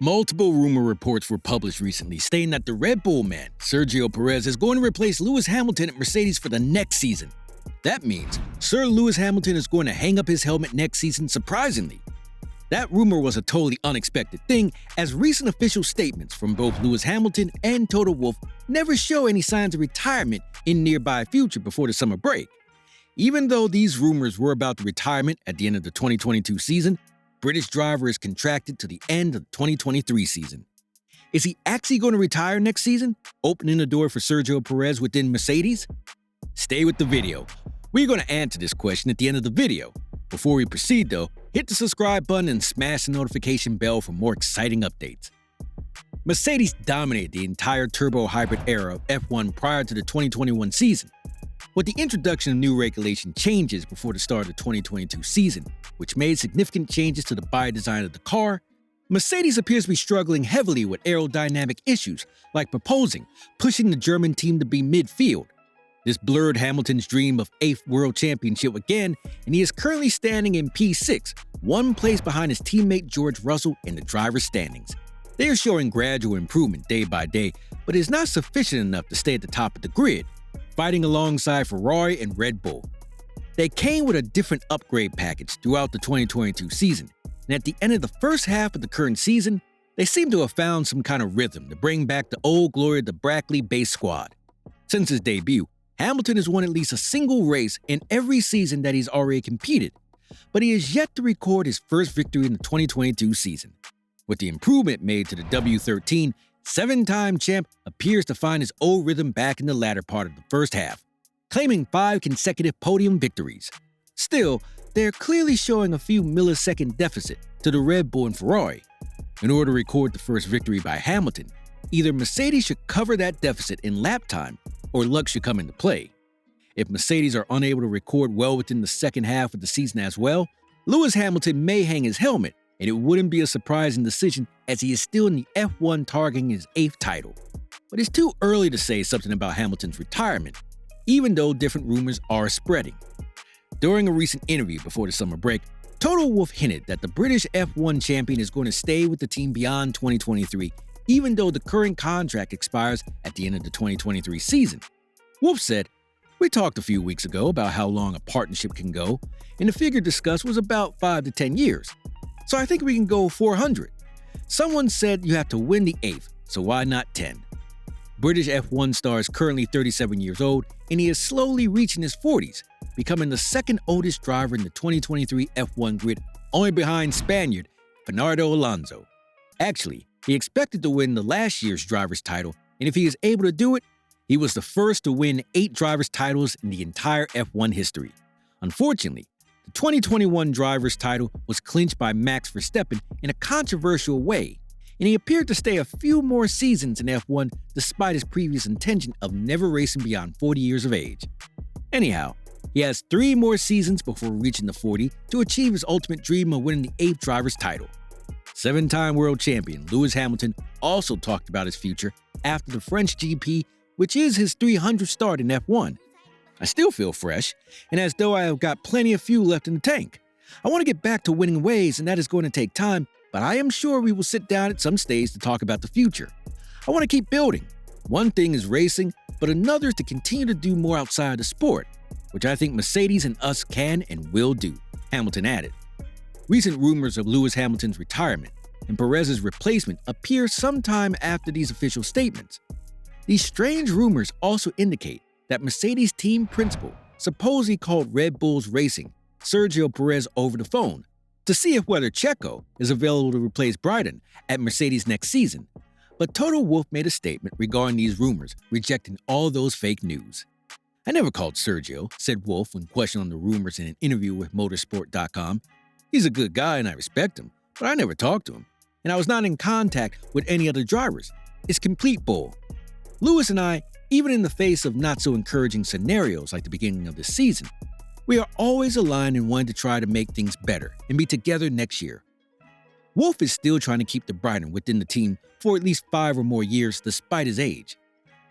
Multiple rumor reports were published recently stating that the Red Bull man, Sergio Perez, is going to replace Lewis Hamilton at Mercedes for the next season. That means Sir Lewis Hamilton is going to hang up his helmet next season, surprisingly. That rumor was a totally unexpected thing, as recent official statements from both Lewis Hamilton and Toto Wolff never show any signs of retirement in nearby future before the summer break. Even though these rumors were about the retirement at the end of the 2022 season, British driver is contracted to the end of the 2023 season. Is he actually going to retire next season, opening the door for Sergio Perez within Mercedes? Stay with the video. We're going to answer this question at the end of the video. Before we proceed though, hit the subscribe button and smash the notification bell for more exciting updates. Mercedes dominated the entire turbo hybrid era of F1 prior to the 2021 season. With the introduction of new regulation changes before the start of the 2022 season, which made significant changes to the body design of the car, Mercedes appears to be struggling heavily with aerodynamic issues like pushing the German team to be midfield. This blurred Hamilton's dream of 8th World Championship again, and he is currently standing in P6, one place behind his teammate George Russell in the driver's standings. They are showing gradual improvement day by day, but it is not sufficient enough to stay at the top of the grid, fighting alongside Ferrari and Red Bull. They came with a different upgrade package throughout the 2022 season, and at the end of the first half of the current season, they seem to have found some kind of rhythm to bring back the old glory of the Brackley-based squad. Since his debut, Hamilton has won at least a single race in every season that he's already competed, but he has yet to record his first victory in the 2022 season. With the improvement made to the W13, seven-time champ appears to find his old rhythm back in the latter part of the first half, claiming 5 consecutive podium victories. Still, they're clearly showing a few millisecond deficit to the Red Bull and Ferrari. In order to record the first victory by Hamilton, either Mercedes should cover that deficit in lap time, or luck should come into play. If Mercedes are unable to record well within the second half of the season as well, Lewis Hamilton may hang his helmet, and it wouldn't be a surprising decision as he is still in the F1 targeting his 8th title. But it's too early to say something about Hamilton's retirement, even though different rumors are spreading. During a recent interview before the summer break, Toto Wolff hinted that the British F1 champion is going to stay with the team beyond 2023, even though the current contract expires at the end of the 2023 season. Wolff said, "We talked a few weeks ago about how long a partnership can go, and the figure discussed was about 5 to 10 years. So I think we can go 400. Someone said you have to win the 8th, so why not 10? British F1 star is currently 37 years old, and he is slowly reaching his 40s, becoming the second oldest driver in the 2023 F1 grid, only behind Spaniard Fernando Alonso. Actually, he expected to win the last year's driver's title, and if he is able to do it, he was the first to win 8 driver's titles in the entire F1 history. Unfortunately, the 2021 driver's title was clinched by Max Verstappen in a controversial way, and he appeared to stay a few more seasons in F1 despite his previous intention of never racing beyond 40 years of age. Anyhow, he has 3 more seasons before reaching the 40 to achieve his ultimate dream of winning the 8th driver's title. 7-time world champion Lewis Hamilton also talked about his future after the French GP, which is his 300th start in F1. "I still feel fresh, and as though I have got plenty of fuel left in the tank. I want to get back to winning ways, and that is going to take time, but I am sure we will sit down at some stage to talk about the future. I want to keep building. One thing is racing, but another is to continue to do more outside of the sport, which I think Mercedes and us can and will do," Hamilton added. Recent rumors of Lewis Hamilton's retirement and Perez's replacement appear sometime after these official statements. These strange rumors also indicate that Mercedes team principal supposedly called Red Bull's Racing Sergio Perez over the phone to see if whether Checo is available to replace Brighton at Mercedes next season, but Toto Wolff made a statement regarding these rumors, rejecting all those fake news. "I never called Sergio," said Wolff when questioned on the rumors in an interview with Motorsport.com. "He's a good guy and I respect him, but I never talked to him, and I was not in contact with any other drivers. It's complete bull. Lewis and I, even in the face of not-so-encouraging scenarios like the beginning of the season, we are always aligned and wanting to try to make things better and be together next year." Wolff is still trying to keep the Brighton within the team for at least 5 or more years despite his age.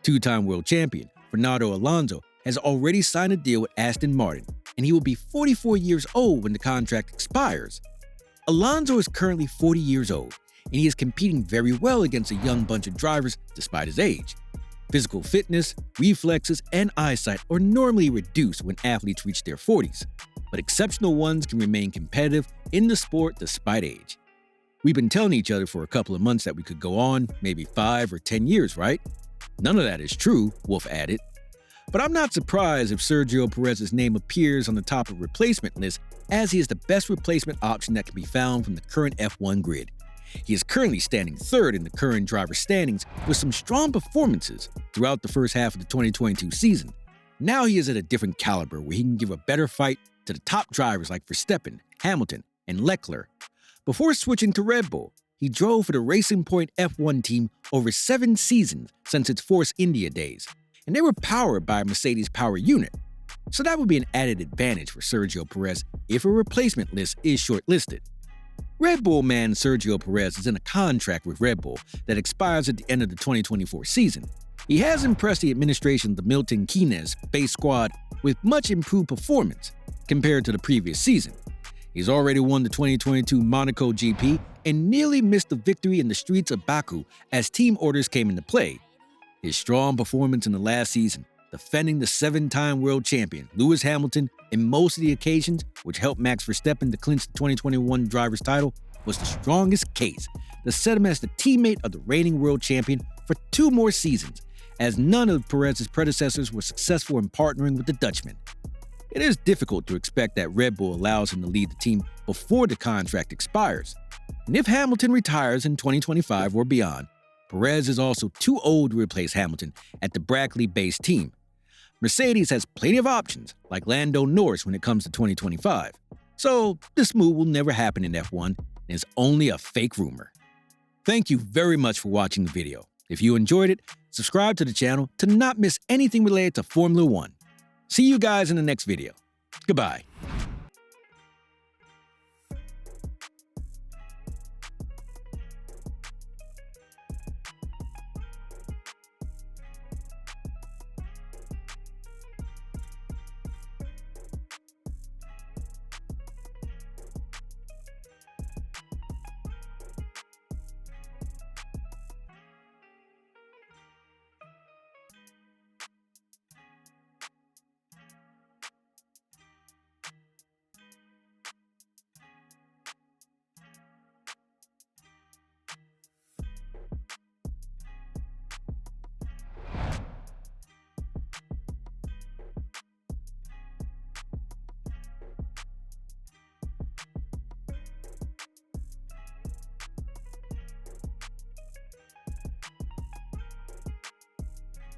2-time world champion Fernando Alonso has already signed a deal with Aston Martin, and he will be 44 years old when the contract expires. Alonso is currently 40 years old, and he is competing very well against a young bunch of drivers despite his age. Physical fitness, reflexes, and eyesight are normally reduced when athletes reach their 40s, but exceptional ones can remain competitive in the sport despite age. We've been telling each other for a couple of months that we could go on, maybe 5 or 10 years, right? None of that is true, Wolff added. But I'm not surprised if Sergio Perez's name appears on the top of replacement list, as he is the best replacement option that can be found from the current F1 grid. He is currently standing third in the current driver standings with some strong performances throughout the first half of the 2022 season. Now he is at a different caliber where he can give a better fight to the top drivers like Verstappen, Hamilton, and Leclerc. Before switching to Red Bull, he drove for the Racing Point F1 team over 7 seasons since its Force India days, and they were powered by a Mercedes power unit. So that would be an added advantage for Sergio Perez if a replacement list is shortlisted. Red Bull man Sergio Perez is in a contract with Red Bull that expires at the end of the 2024 season. He has impressed the administration of the Milton Keynes-based squad with much improved performance compared to the previous season. He's already won the 2022 Monaco GP and nearly missed the victory in the streets of Baku as team orders came into play. His strong performance in the last season, defending the 7-time world champion Lewis Hamilton in most of the occasions, which helped Max Verstappen to clinch the 2021 driver's title, was the strongest case to set him as the teammate of the reigning world champion for 2 more seasons, as none of Perez's predecessors were successful in partnering with the Dutchman. It is difficult to expect that Red Bull allows him to lead the team before the contract expires. And if Hamilton retires in 2025 or beyond, Perez is also too old to replace Hamilton at the Brackley-based team. Mercedes has plenty of options, like Lando Norris when it comes to 2025. So this move will never happen in F1 and is only a fake rumor. Thank you very much for watching the video. If you enjoyed it, subscribe to the channel to not miss anything related to Formula One. See you guys in the next video. Goodbye.